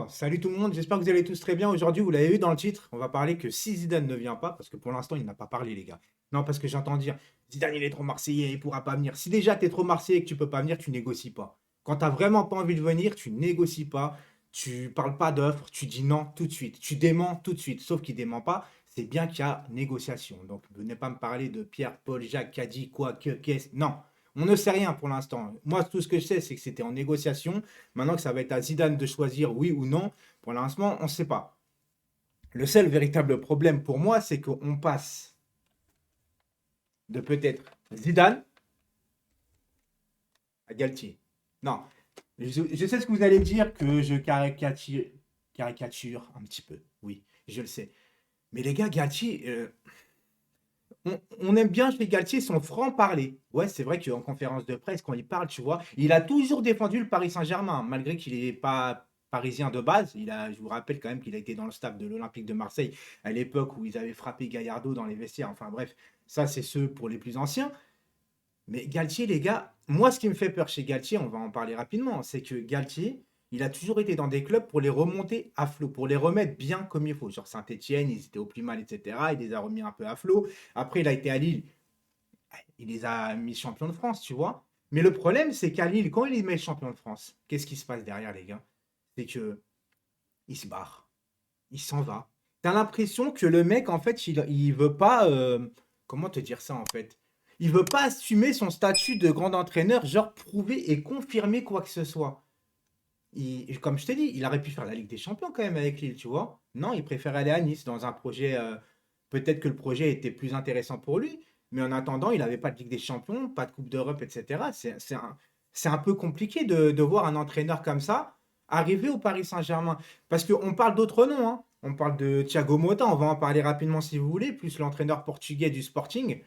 Bon, salut tout le monde, j'espère que vous allez tous très bien. Aujourd'hui, vous l'avez vu dans le titre, on va parler que si Zidane ne vient pas, parce que pour l'instant, il n'a pas parlé, les gars. Non, parce que j'entends dire, Zidane, il est trop marseillais, il pourra pas venir. Si déjà tu es trop marseillais et que tu peux pas venir, tu négocies pas. Quand t'as vraiment pas envie de venir, tu négocies pas, tu parles pas d'offres, tu dis non tout de suite, tu déments tout de suite. Sauf qu'il dément pas, c'est bien qu'il y a négociation. Donc, venez pas me parler de Pierre, Paul, Jacques, qui a dit quoi, que, qu'est-ce. Non, on ne sait rien pour l'instant. Moi, tout ce que je sais, c'est que c'était en négociation. Maintenant que ça va être à Zidane de choisir oui ou non, pour l'instant, on ne sait pas. Le seul véritable problème pour moi, c'est qu'on passe de peut-être Zidane à Galtier. Non, je sais ce que vous allez dire, que je caricature un petit peu. Oui, je le sais. Mais les gars, Galtier, on aime bien chez Galtier son franc-parler. Ouais, c'est vrai qu'en conférence de presse, quand il parle, tu vois, il a toujours défendu le Paris Saint-Germain, malgré qu'il n'est pas parisien de base. Je vous rappelle quand même qu'il a été dans le staff de l'Olympique de Marseille à l'époque où ils avaient frappé Gallardo dans les vestiaires. Enfin bref, ça c'est ceux pour les plus anciens. Mais Galtier, les gars, moi ce qui me fait peur chez Galtier, on va en parler rapidement, c'est que Galtier, il a toujours été dans des clubs pour les remonter à flot, pour les remettre bien comme il faut. Genre Saint-Etienne, ils étaient au plus mal, etc. Il les a remis un peu à flot. Après, il a été à Lille, il les a mis champions de France, tu vois. Mais le problème, c'est qu'à Lille, quand il les met champion de France, qu'est-ce qui se passe derrière, les gars? C'est que il se barre, il s'en va. T'as l'impression que le mec, en fait, il veut pas. Comment te dire ça, en fait? Il veut pas assumer son statut de grand entraîneur, genre prouver et confirmer quoi que ce soit. Comme je t'ai dit, il aurait pu faire la Ligue des Champions quand même avec Lille, tu vois. Non, il préfère aller à Nice dans un projet. Peut-être que le projet était plus intéressant pour lui, mais en attendant, il n'avait pas de Ligue des Champions, pas de Coupe d'Europe, etc. C'est un peu compliqué de voir un entraîneur comme ça arriver au Paris Saint-Germain. Parce qu'on parle d'autres noms, hein. On parle de Thiago Motta, on va en parler rapidement si vous voulez, plus l'entraîneur portugais du Sporting.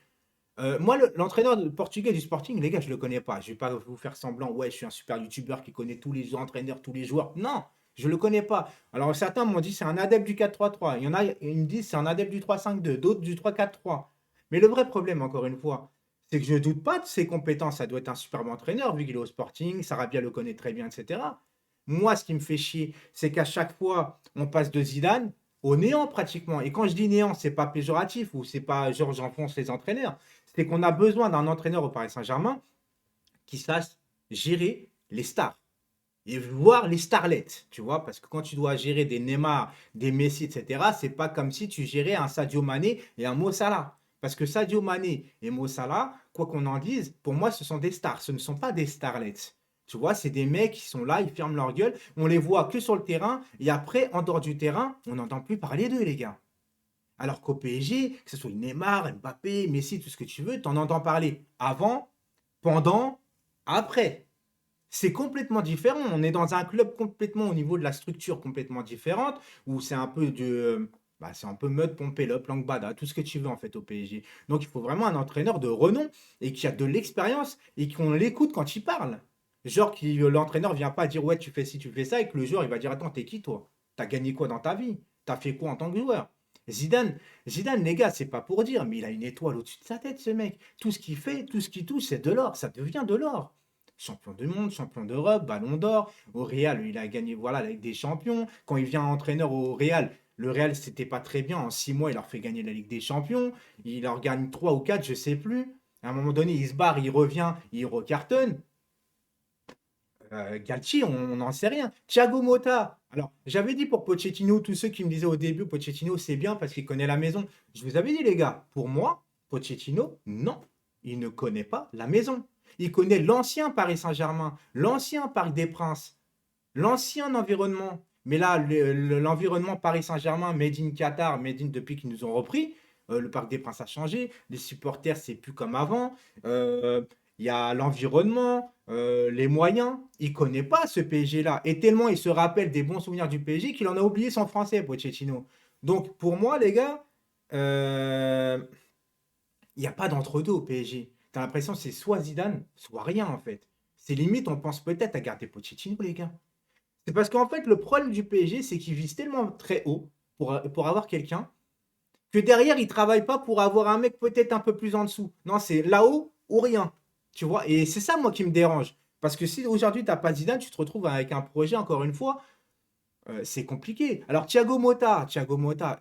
Moi, l'entraîneur portugais du Sporting, les gars, je ne le connais pas. Je ne vais pas vous faire semblant, ouais, je suis un super youtubeur qui connaît tous les entraîneurs, tous les joueurs. Non, je ne le connais pas. Alors, certains m'ont dit c'est un adepte du 4-3-3. Il y en a, ils me disent c'est un adepte du 3-5-2, d'autres du 3-4-3. Mais le vrai problème, encore une fois, c'est que je ne doute pas de ses compétences. Ça doit être un superbe entraîneur, vu qu'il est au Sporting. Sarabia le connaît très bien, etc. Moi, ce qui me fait chier, c'est qu'à chaque fois, on passe de Zidane au néant pratiquement. Et quand je dis néant, c'est pas péjoratif ou c'est pas genre j'enfonce les entraîneurs, c'est qu'on a besoin d'un entraîneur au Paris Saint-Germain qui sache gérer les stars et voir les starlets, tu vois, parce que quand tu dois gérer des Neymar, des Messi, etc., c'est pas comme si tu gérais un Sadio Mané et un Mo Salah. Parce que Sadio Mané et Mo Salah, quoi qu'on en dise, pour moi, ce sont des stars, ce ne sont pas des starlets. Tu vois, c'est des mecs qui sont là, ils ferment leur gueule, on les voit que sur le terrain, et après, en dehors du terrain, on n'entend plus parler d'eux, les gars. Alors qu'au PSG, que ce soit Neymar, Mbappé, Messi, tout ce que tu veux, t'en entends parler avant, pendant, après. C'est complètement différent. On est dans un club complètement au niveau de la structure complètement différente, où c'est un peu c'est un peu mode Pompélope, Langbada, tout ce que tu veux en fait au PSG. Donc il faut vraiment un entraîneur de renom et qui a de l'expérience et qu'on l'écoute quand il parle. Genre que l'entraîneur vient pas dire ouais tu fais ci, tu fais ça et que le joueur il va dire attends t'es qui toi? T'as gagné quoi dans ta vie? T'as fait quoi en tant que joueur? Zidane, Zidane, les gars, c'est pas pour dire, mais il a une étoile au-dessus de sa tête, ce mec. Tout ce qu'il fait, tout ce qu'il touche, c'est de l'or. Ça devient de l'or. Champion du monde, champion d'Europe, ballon d'or. Au Real, il a gagné voilà, avec des champions. Quand il vient entraîneur au Real, le Real, c'était pas très bien. En 6 mois, il leur fait gagner la Ligue des Champions. Il leur gagne 3 ou 4, je sais plus. À un moment donné, il se barre, il revient, il recartonne. Galtier, on n'en sait rien. Thiago Motta. Alors, j'avais dit pour Pochettino, tous ceux qui me disaient au début, Pochettino, c'est bien parce qu'il connaît la maison. Je vous avais dit, les gars, pour moi, Pochettino, non, il ne connaît pas la maison. Il connaît l'ancien Paris Saint-Germain, l'ancien Parc des Princes, l'ancien environnement. Mais là, l'environnement Paris Saint-Germain, Made in Qatar, Made in depuis qu'ils nous ont repris, le Parc des Princes a changé, les supporters, c'est plus comme avant. Euh, Il y a l'environnement, les moyens. Il connaît pas ce PSG-là. Et tellement il se rappelle des bons souvenirs du PSG qu'il en a oublié son français, Pochettino. Donc pour moi, les gars, euh, il n'y a pas d'entre-deux au PSG. T'as l'impression que c'est soit Zidane, soit rien en fait. C'est limite, on pense peut-être à garder Pochettino, les gars. C'est parce qu'en fait, le problème du PSG, c'est qu'il vise tellement très haut pour avoir quelqu'un que derrière, il ne travaille pas pour avoir un mec peut-être un peu plus en dessous. Non, c'est là-haut ou rien. Tu vois? Et c'est ça, moi, qui me dérange. Parce que si aujourd'hui, tu n'as pas Zidane, tu te retrouves avec un projet, encore une fois. c'est compliqué. Alors Thiago Motta,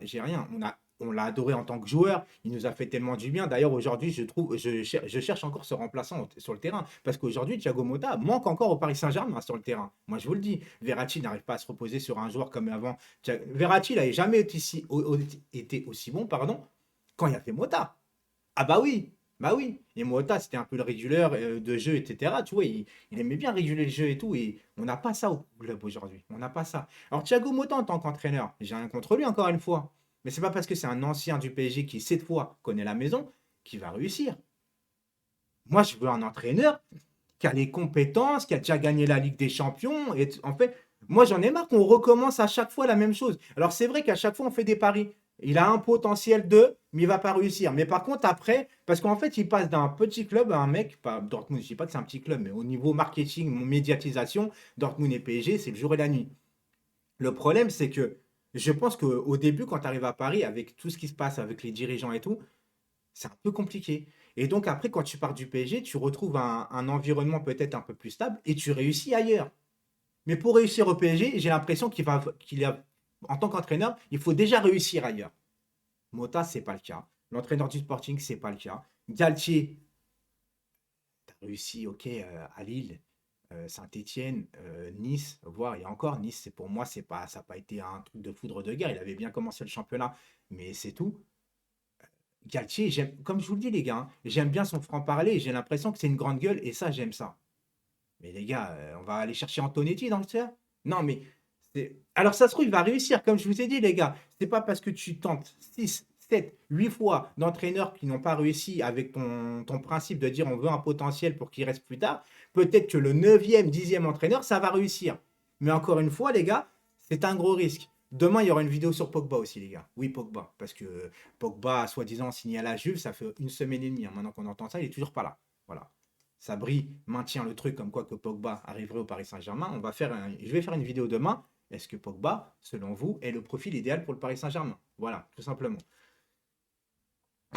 j'ai rien. On l'a adoré en tant que joueur. Il nous a fait tellement du bien. D'ailleurs, aujourd'hui, je cherche encore ce remplaçant sur le terrain. Parce qu'aujourd'hui, Thiago Motta manque encore au Paris Saint-Germain sur le terrain. Moi, je vous le dis. Verratti n'arrive pas à se reposer sur un joueur comme avant. Verratti, il n'avait jamais été aussi bon, pardon, quand il y avait Motta. Ah bah oui, bah oui. Et Mota, c'était un peu le réguleur de jeu, etc. Tu vois, il aimait bien réguler le jeu et tout. Et on n'a pas ça au club aujourd'hui. On n'a pas ça. Alors Thiago Motta en tant qu'entraîneur, j'ai rien contre lui encore une fois. Mais c'est pas parce que c'est un ancien du PSG qui, cette fois, connaît la maison, qu'il va réussir. Moi, je veux un entraîneur qui a les compétences, qui a déjà gagné la Ligue des Champions. Et en fait, moi, j'en ai marre qu'on recommence à chaque fois la même chose. Alors, c'est vrai qu'à chaque fois, on fait des paris. Il a un potentiel de, mais il va pas réussir. Mais par contre, après, parce qu'en fait, il passe d'un petit club à un mec, pas Dortmund, je dis pas que c'est un petit club, mais au niveau marketing, médiatisation, Dortmund et PSG, c'est le jour et la nuit. Le problème, c'est que je pense qu'au début, quand tu arrives à Paris, avec tout ce qui se passe avec les dirigeants et tout, c'est un peu compliqué. Et donc après, quand tu pars du PSG, tu retrouves un environnement peut-être un peu plus stable et tu réussis ailleurs. Mais pour réussir au PSG, j'ai l'impression en tant qu'entraîneur, il faut déjà réussir ailleurs. Mota, c'est pas le cas. L'entraîneur du Sporting, c'est pas le cas. Galtier, tu as réussi, ok, à Lille, Saint-Étienne, Nice, voire et encore Nice, c'est pour moi, c'est pas, ça n'a pas été un truc de foudre de guerre. Il avait bien commencé le championnat, mais c'est tout. Galtier, comme je vous le dis, les gars, hein, j'aime bien son franc-parler. J'ai l'impression que c'est une grande gueule et ça, j'aime ça. Mais les gars, on va aller chercher Antonetti dans le tiers. Non, mais alors ça se trouve, il va réussir, comme je vous ai dit, les gars. C'est pas parce que tu tentes 6, 7, 8 fois d'entraîneurs qui n'ont pas réussi avec ton principe de dire on veut un potentiel pour qu'il reste plus tard. Peut-être que le neuvième, dixième entraîneur, ça va réussir. Mais encore une fois, les gars, c'est un gros risque. Demain, il y aura une vidéo sur Pogba aussi, les gars. Oui, Pogba. Parce que Pogba, soi-disant, signé à la Juve, ça fait une semaine et demie, hein. Maintenant qu'on entend ça, il est toujours pas là. Voilà. Sabri maintient le truc comme quoi que Pogba arriverait au Paris Saint-Germain. Je vais faire une vidéo demain. Est-ce que Pogba, selon vous, est le profil idéal pour le Paris Saint-Germain? Voilà, tout simplement.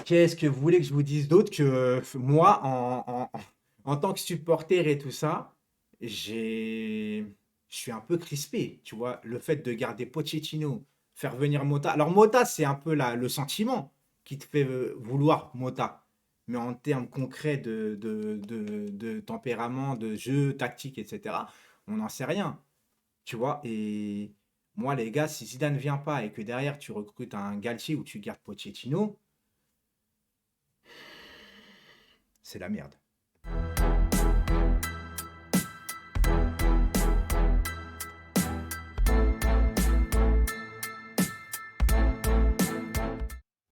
Qu'est-ce que vous voulez que je vous dise d'autre que moi, en tant que supporter et tout ça, j'ai, je suis un peu crispé. Tu vois, le fait de garder Pochettino, faire venir Mota. Alors Mota, c'est un peu le sentiment qui te fait vouloir Mota. Mais en termes concrets de tempérament, de jeu, tactique, etc., on n'en sait rien. Tu vois, et moi, les gars, si Zidane ne vient pas et que derrière tu recrutes un Galtier ou tu gardes Pochettino, c'est la merde.